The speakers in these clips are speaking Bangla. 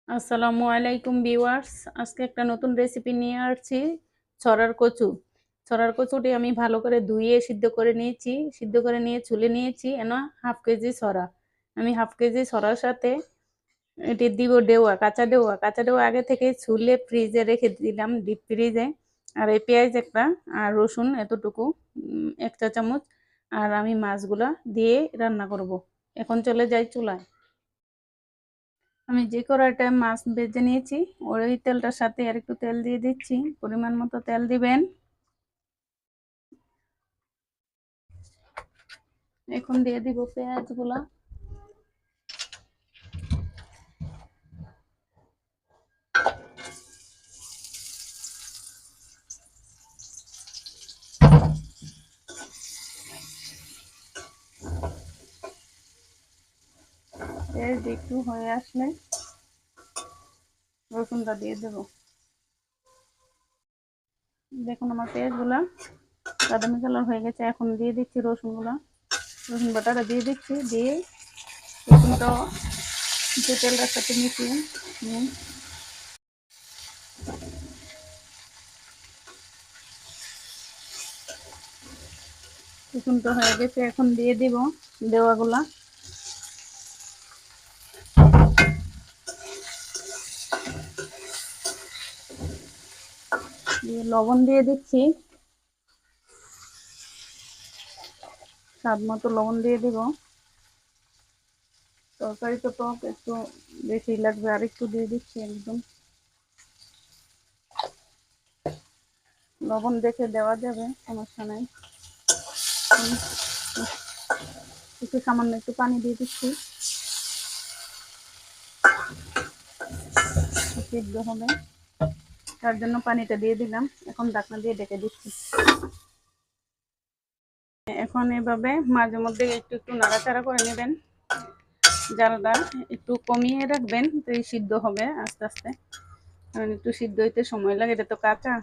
আসসালামু আলাইকুম ভিউয়ার্স। আজকে একটা নতুন রেসিপি নিয়ে আসছি, ছড়ার কচু। ছড়ার কচুটি আমি ভালো করে ধুয়ে সিদ্ধ করে নিয়েছি। সিদ্ধ করে নিয়ে ছুলে নিয়েছি হাফ কেজি ছড়া। আমি হাফ কেজি ছড়ার সাথে এটি দিব ডেওয়া, কাঁচা ডেওয়া। কাঁচা ডেওয়া আগে থেকে ছুলে ফ্রিজে রেখে দিলাম, ডিপ ফ্রিজে। আর এই পেঁয়াজ একটা আর রসুন এতটুকু, 1 চা চামচ। আর আমি মাছগুলা দিয়ে রান্না করব। এখন চলে যাই চুলায়। আমি যে কড়াইটায় মাছ ভেজে নিয়েছি ওই তেলটার সাথে আর একটু তেল দিয়ে দিচ্ছি, পরিমাণ মতো তেল দিবেন। এখন দিয়ে দিব পেঁয়াজগুলা। পেঁয়াজ একটু হয়ে আসলে রসুনটা দিয়ে দেব। দেখুন আমার পেঁয়াজগুলা বাদামি কালার হয়ে গেছে। এখন দিয়ে দিচ্ছি রসুনগুলা, রসুন বাটাটা দিয়ে দিচ্ছি। দিয়ে রসুনটা যে তেলটার সাথে মিশিয়ে নিয়ে রসুনটা হয়ে গেছে। এখন দিয়ে দিব দেওয়াগুলা। দিয়ে লবণ দিয়ে দিচ্ছি, স্বাদ মতো লবণ দিয়ে দিব। তরকারি তো টক একটু বেশি লাগবে, আর একটু দিয়ে দিচ্ছি একদম। লবণ দেখে দেওয়া যাবে, সমস্যা নাই। একটু সামান্য একটু পানি দিয়ে দিচ্ছি, সিদ্ধ হবে তার জন্য পানিটা দিয়ে দিলাম। এখন ঢাকনা দিয়ে ডেকে দিচ্ছি। এখন এভাবে মাঝে মধ্যে একটু একটু নাড়াচাড়া করে নেবেন। জালটা একটু কমিয়ে রাখবেন, তো এই সিদ্ধ হবে আস্তে আস্তে, কারণ একটু সিদ্ধ হইতে সময় লাগে, এটা তো কাঁচা।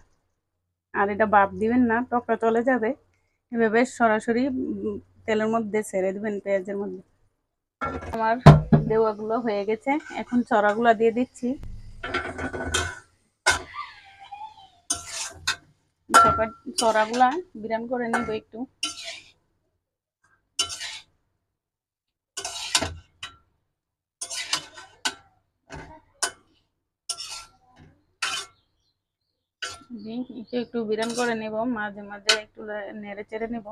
আর এটা ভাপ দিবেন না, টকটা চলে যাবে। এভাবে সরাসরি তেলের মধ্যে ছেড়ে দিবেন, পেঁয়াজের মধ্যে। আমার দেওয়াগুলো হয়ে গেছে, এখন ছড়াগুলো দিয়ে দিচ্ছি। ছড়াগুলা বিরান করে নিব একটু। একটু একটু বিরান করে নেব, মাঝে মাঝে একটু নেড়ে চেড়ে নেব।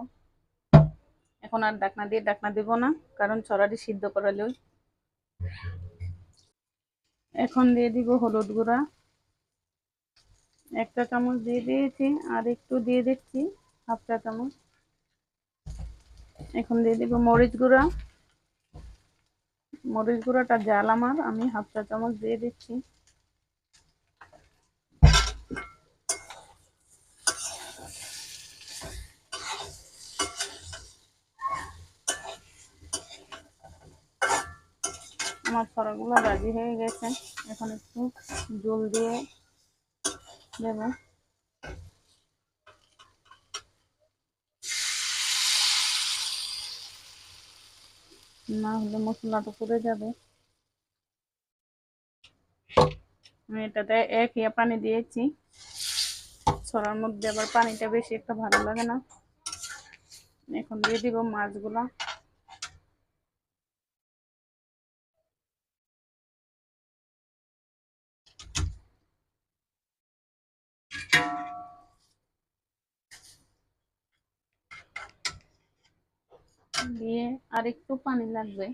এখন আর ঢাকনা দিব না, কারণ ছড়াটি সিদ্ধ করালেই। এখন দিয়ে দিব হলুদ গুঁড়া, 1 চা চামচ দিয়ে দিয়েছি। আর একটু দিয়ে দিচ্ছি, হাফ 1 চা চামচ। এখন দিয়ে দিব মরিচ গুঁড়া। মরিচ গুঁড়াটা জাল আমার, আমি হাফ 1 চা চামচ দিয়ে দিচ্ছি। আমার ছড়াগুলো ভাজি হয়ে গেছে, এখন একটু জল দিয়ে দেব, না হলে মশলাটা পুড়ে যাবে। আমি এটাতে 1 পানি দিয়েছি, ছড়ার মধ্যে আবার পানিটা বেশি একটা ভালো লাগে না। এখন দিয়ে দিব মাছগুলা। দিয়ে আর একটু পানি লাগবে।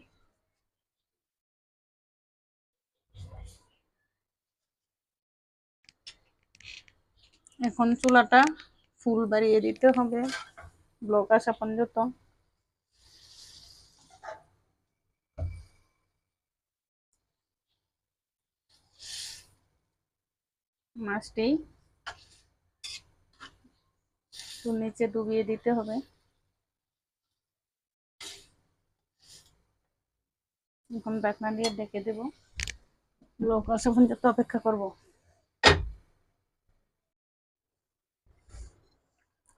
এখন চুলাটা ফুল বাড়িয়ে দিতে হবে, ব্লক আসা পর্যন্ত। মাছটি একটু নিচে ডুবিয়ে দিতে হবে। এখন ঢাকনা দিয়ে ঢেকে দেব, ব্লক আসা পর্যন্ত অপেক্ষা করব।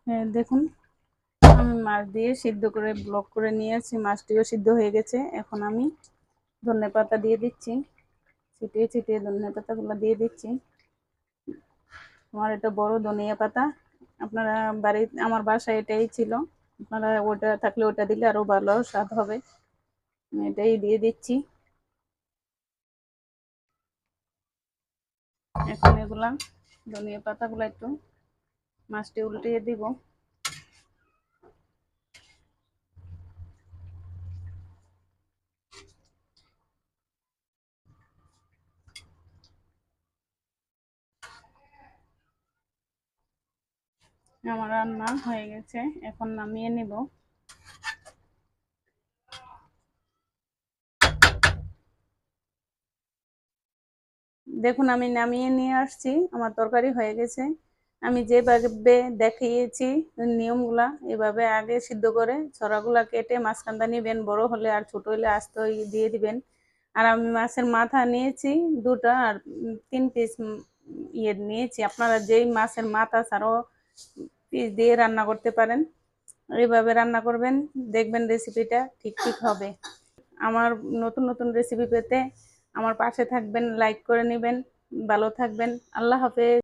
হ্যাঁ দেখুন, আমি মাছ দিয়ে সিদ্ধ করে ব্লক করে নিয়েছি, মাছটিও সিদ্ধ হয়ে গেছে। এখন আমি ধনেপাতা দিয়ে দিচ্ছি। ছিটিয়ে ছিটিয়ে ধনিয়া পাতাগুলো দিয়ে দিচ্ছি। আমার এটা বড় ধনিয়া পাতা, আপনারা আমার বাসায় এটাই ছিল, আপনারা ওটা থাকলে ওটা দিলে আরো ভালো স্বাদ হবে। আমি এটাই দিয়ে দিচ্ছি। এখন এগুলা ধনিয়া পাতাগুলো একটু মাছটি উল্টিয়ে দিব। আমার রান্না হয়ে গেছে, এখন নামিয়ে নিব। দেখুন আমি নামিয়ে নিয়ে আসছি, আমার তরকারি হয়ে গেছে। আমি যেভাবে দেখিয়েছি নিয়মগুলা, এভাবে আগে সিদ্ধ করে ছড়াগুলা কেটে মাঝখানটা নিবেন, বড় হলে আর ছোট হলে আস্ত দিয়ে দিবেন। আর আমি মাছের মাথা নিয়েছি দুটা, আর 3 পিস ইয়ে নিয়েছি। আপনারা যেই মাছের মাথা ছাড়াও পিস দিয়ে রান্না করতে পারেন, এইভাবে রান্না করবেন, দেখবেন রেসিপিটা ঠিক ঠিক হবে। আমার নতুন নতুন রেসিপি পেতে আমার পাশে থাকবেন, লাইক করে নেবেন। ভালো থাকবেন। আল্লাহ হাফেজ।